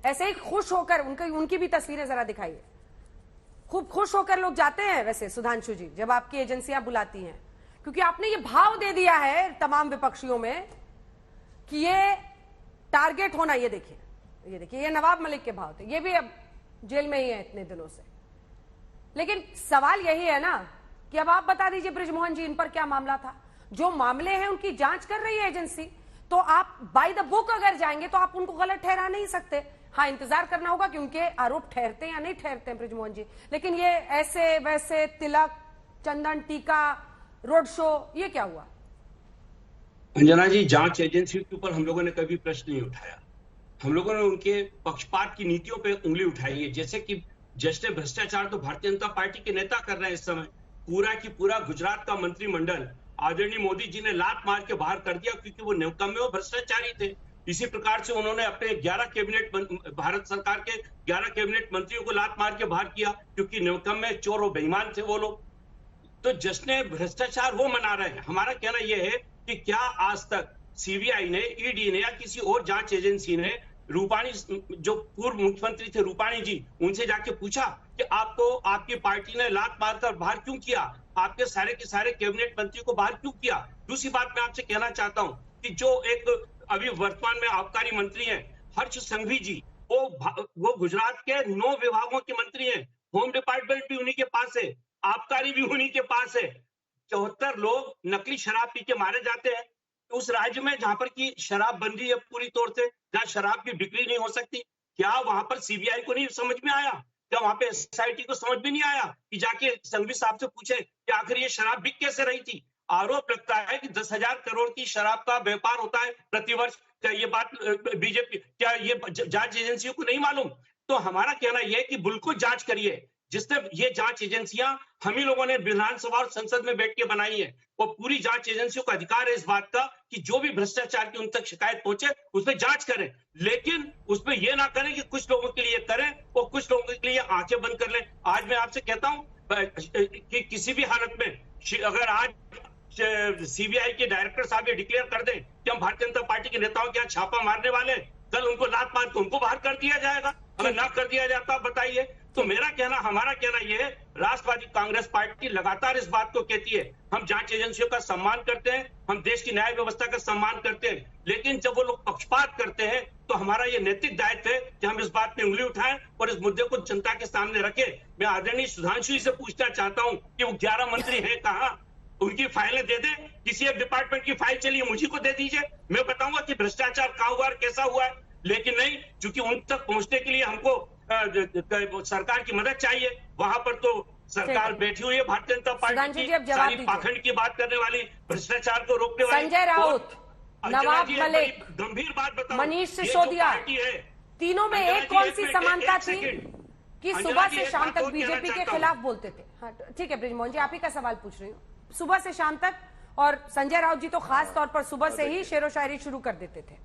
ऐसे ही खुश होकर उनकी भी तस्वीरें जरा दिखाइए। खूब खुश होकर लोग जाते हैं वैसे सुधांशु जी जब आपकी एजेंसियां बुलाती हैं, क्योंकि आपने ये भाव दे दिया है तमाम विपक्षियों में कि ये टारगेट होना। ये देखिए ये नवाब मलिक के भाव थे, ये भी अब जेल में ही है इतने दिनों से। लेकिन सवाल यही है ना कि अब आप बता दीजिए बृजमोहन जी, इन पर क्या मामला था? जो मामले हैं उनकी जांच कर रही है एजेंसी, तो आप बाय द बुक अगर जाएंगे तो आप उनको गलत ठहरा नहीं सकते। हाँ, इंतजार करना होगा कि उनके आरोप ठहरते हैं या नहीं ठहरते हैं बृजमोहन जी। लेकिन ये ऐसे वैसे तिलक, चंदन, टीका, रोड शो, ये क्या हुआ? अंजना जी, जांच एजेंसी के ऊपर हम लोगों ने कभी प्रश्न नहीं उठाया। हम लोगों ने उनके पक्षपात की नीतियों पे उंगली उठाई है। जैसे कि जैसे भ्रष्टाचार तो भारतीय जनता पार्टी के नेता कर रहे हैं इस समय। पूरा की पूरा गुजरात का मंत्रिमंडल आदरणीय मोदी जी ने लात मार के बाहर कर दिया क्योंकि वो निकम्मे और भ्रष्टाचारी थे। इसी प्रकार से उन्होंने अपने 11 कैबिनेट भारत सरकार के 11 कैबिनेट मंत्रियों को लात मार के बाहर किया क्योंकि निकम्मे, चोर और बेईमान थे वो लोग। तो जश्न भ्रष्टाचार वो मना रहे हैं। हमारा कहना यह है कि क्या आज तक सीबीआई ने, ईडी ने या किसी और जांच एजेंसी ने रूपाणी, जो पूर्व मुख्यमंत्री थे रूपाणी जी, उनसे जाके पूछा कि आपको आपकी पार्टी ने लात मारकर बाहर क्यों किया, आपके सारे के सारे कैबिनेट मंत्री को बाहर क्यों किया? दूसरी बात मैं आपसे कहना चाहता हूं कि जो एक अभी वर्तमान में आबकारी मंत्री हैं हर्ष संघवी जी, वो गुजरात के 9 विभागों के मंत्री हैं। होम डिपार्टमेंट भी उन्हीं के पास है, आबकारी भी उन्हीं के पास है। 74 लोग नकली शराब पी के मारे जाते हैं उस राज्य में जहां पर की शराब बंदी है पूरी तौर से, जहां शराब की बिक्री नहीं हो सकती। क्या वहां पर सीबीआई को नहीं समझ में आया? क्या वहां पे एसआईटी को समझ में नहीं आया कि जाके संघवी साहब से पूछे कि आखिर ये शराब बिक कैसे रही थी? आरोप लगता है कि 10,000 करोड़ की शराब का व्यापार होता है प्रतिवर्ष। क्या ये बात बीजेपी, क्या ये जांच एजेंसियों को नहीं मालूम? तो हमारा कहना यह है कि बिल्कुल जांच करिए। जिसने ये जांच एजेंसियां हम ही लोगों ने विधानसभा और संसद में बैठ के बनाई है, और पूरी जांच एजेंसियों का अधिकार है इस बात का कि जो भी भ्रष्टाचार की उन तक शिकायत पहुंचे उसमें जांच करें। लेकिन उसमें यह ना करें कि कुछ लोगों के लिए करें और कुछ लोगों के लिए आंखें बंद कर लें। आज मैं आपसे कहता हूं कि किसी भी हालत में अगर आज सीबीआई के डायरेक्टर साहब ये डिक्लेयर कर दें कि हम भारतीय जनता पार्टी के नेताओं के यहाँ छापा मारने वाले, कल उनको लात मार के उनको बाहर कर दिया जाएगा। अगर ना कर दिया जाता बताइए। तो हमारा कहना यह है, राष्ट्रवादी कांग्रेस पार्टी लगातार इस बात को कहती है, हम जांच एजेंसियों का सम्मान करते हैं, हम देश की न्याय व्यवस्था का सम्मान करते हैं, लेकिन जब वो लोग पक्षपात करते हैं तो हमारा ये नैतिक दायित्व है कि हम इस बात पे उंगली उठाएं और इस मुद्दे को जनता के सामने रखें। मैं आदरणीय सुधांशु जी से पूछना चाहता हूं कि वो 11 मंत्री हैं कहां? उनकी फाइलें दे दें। किसी एक डिपार्टमेंट की फाइल चलिए मुझे को दे दीजिए, मैं बताऊंगा कि भ्रष्टाचार कहां हुआ और कैसा हुआ है। लेकिन नहीं, क्योंकि उन तक पहुंचने के लिए हमको सरकार की मदद चाहिए। वहां पर तो सरकार बैठी हुई है भारतीय जनता पार्टी की, सारी पाखंड की बात करने वाली, भ्रष्टाचार को रोकने वाली। संजय राउत, नवाब मलिक, गंभीर बात बताओ, मनीष सिसोदिया, तीनों में एक कौन सी समानता थी कि सुबह से शाम तक बीजेपी के खिलाफ बोलते थे? हाँ ठीक है बृजमोहन जी, आप ही का सवाल पूछ रही हूँ। सुबह से शाम तक, और संजय राउत जी तो खास तौर पर सुबह से ही शेरो शायरी शुरू कर देते थे।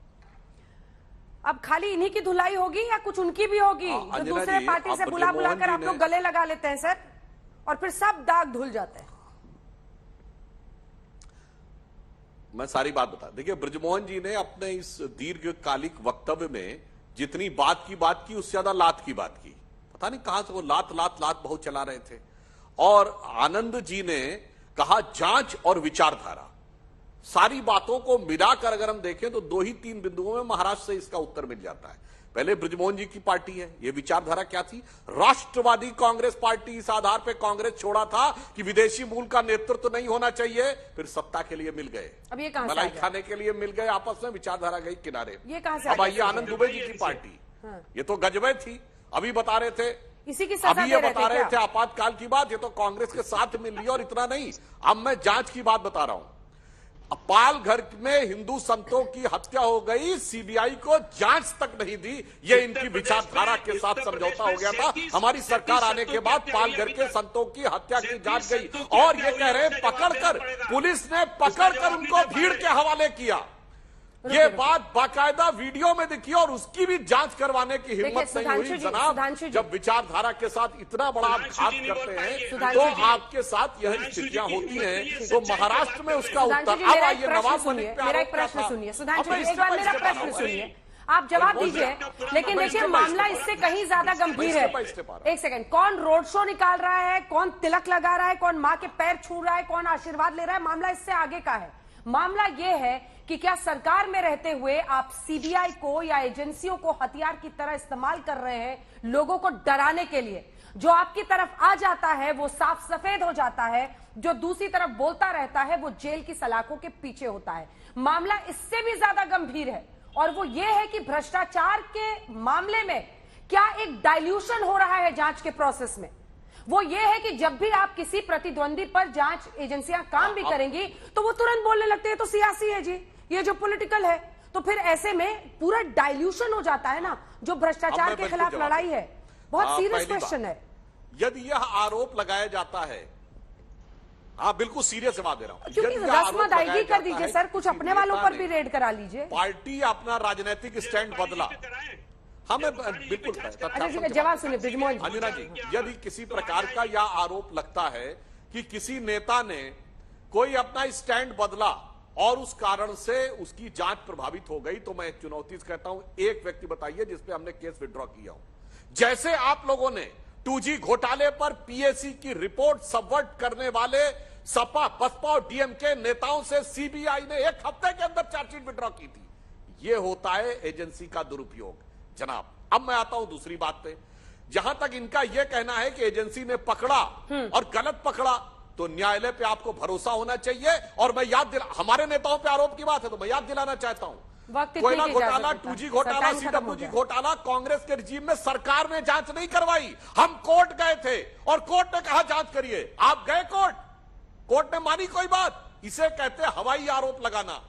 अब खाली इन्हीं की धुलाई होगी या कुछ उनकी भी होगी जो दूसरे पार्टी से बुला बुलाकर आप लोग गले लगा लेते हैं सर, और फिर सब दाग धुल जाते हैं? मैं सारी बात बता, देखिए बृजमोहन जी ने अपने इस दीर्घकालिक वक्तव्य में जितनी बात की उससे ज्यादा लात की बात की। पता नहीं कहां से वो लात बहुत चला रहे थे। और आनंद जी ने कहा जांच और विचारधारा, सारी बातों को मिलाकर अगर हम देखें तो 2 ही 3 बिंदुओं में महाराष्ट्र से इसका उत्तर मिल जाता है। पहले बृजमोहन जी की पार्टी है, ये विचारधारा क्या थी? राष्ट्रवादी कांग्रेस पार्टी इस आधार पे कांग्रेस छोड़ा था कि विदेशी मूल का नेतृत्व नहीं होना चाहिए, फिर सत्ता के लिए मिल गए, अब ये कहां से मलाई खाने के लिए मिल गए, आपस में विचारधारा गई किनारे। ये कहां से? अब आइए आनंद दुबे जी की पार्टी, ये तो गजबे थी। अभी बता रहे थे, इसी की अभी ये बता रहे थे आपातकाल की बात, ये तो कांग्रेस के साथ मिल रही है। और इतना नहीं, अब मैं जांच की बात बता रहा हूं। पालघर में हिंदू संतों की हत्या हो गई, सीबीआई को जांच तक नहीं दी। ये इनकी विचारधारा के साथ समझौता हो गया था। हमारी सरकार आने के बाद पालघर के संतों की हत्या की जांच गई, और ये कह रहे हैं पकड़कर, पुलिस ने पकड़कर उनको भीड़ के हवाले किया। ये बात बाकायदा वीडियो में दिखी, और उसकी भी जांच करवाने की हिम्मत नहीं हुई जनाब। जब विचारधारा के साथ इतना बड़ा घात करते हैं तो आपके साथ यह स्थितियां होती हैं। तो महाराष्ट्र में उसका उत्तर। अब आइए नवाब मलिक पे, मेरा एक प्रश्न सुनिए सुधांशु जी, एक बार मेरा प्रश्न सुनिए। आप जवाब दीजिए। लेकिन देखिए मामला इससे कहीं ज्यादा गंभीर है। एक सेकंड, कौन रोड शो निकाल रहा है, कौन तिलक लगा रहा है, कौन मां के पैर छू रहा है, कौन आशीर्वाद ले रहा है, मामला इससे आगे का है। मामला यह है कि क्या सरकार में रहते हुए आप सीबीआई को या एजेंसियों को हथियार की तरह इस्तेमाल कर रहे हैं लोगों को डराने के लिए। जो आपकी तरफ आ जाता है वो साफ सफेद हो जाता है, जो दूसरी तरफ बोलता रहता है वो जेल की सलाखों के पीछे होता है। मामला इससे भी ज्यादा गंभीर है और वो ये है कि भ्रष्टाचार के मामले में क्या एक डाइल्यूशन हो रहा है जांच के प्रोसेस में। वो ये है कि जब भी आप किसी प्रतिद्वंदी पर जांच एजेंसियां काम भी करेंगी तो वो तुरंत बोलने लगते हैं तो सियासी है जी, ये जो पॉलिटिकल है। तो फिर ऐसे में पूरा डाइल्यूशन हो जाता है ना, जो भ्रष्टाचार के खिलाफ लड़ाई है। बहुत सीरियस क्वेश्चन है। यदि यह आरोप लगाया जाता है, हाँ बिल्कुल सीरियस जवाब दे रहा हूं, क्योंकि रस्म अदायगी कर दीजिए सर, कुछ अपने वालों पर भी रेड करा लीजिए। पार्टी अपना राजनीतिक स्टैंड बदला, हमें बिल्कुल जवाब सुनिए ब्रिजमोहन जी। अंजना जी, यदि किसी प्रकार का यह आरोप लगता है कि किसी नेता ने कोई अपना स्टैंड बदला और उस कारण से उसकी जांच प्रभावित हो गई, तो मैं चुनौती से कहता हूं एक व्यक्ति बताइए जिसपे हमने केस विड्रॉ किया हो। जैसे आप लोगों ने 2G घोटाले पर पीएसी की रिपोर्ट सबवर्ट करने वाले सपा, बसपा और डीएमके नेताओं से सीबीआई ने एक हफ्ते के अंदर चार्जशीट विड्रॉ की थी। यह होता है एजेंसी का दुरुपयोग जनाब। अब मैं आता हूं दूसरी बात पे। जहां तक इनका यह कहना है कि एजेंसी ने पकड़ा और गलत पकड़ा, तो न्यायालय पे आपको भरोसा होना चाहिए। और मैं हमारे नेताओं पे आरोप की बात है तो मैं याद दिलाना चाहता हूं, कोयला घोटाला, 2G घोटाला, CWG घोटाला कांग्रेस के रिजीम में सरकार ने जांच नहीं करवाई। हम कोर्ट गए थे और कोर्ट ने कहा जांच करिए। आप गए कोर्ट ने मानी कोई बात? इसे कहते हैं हवाई आरोप लगाना।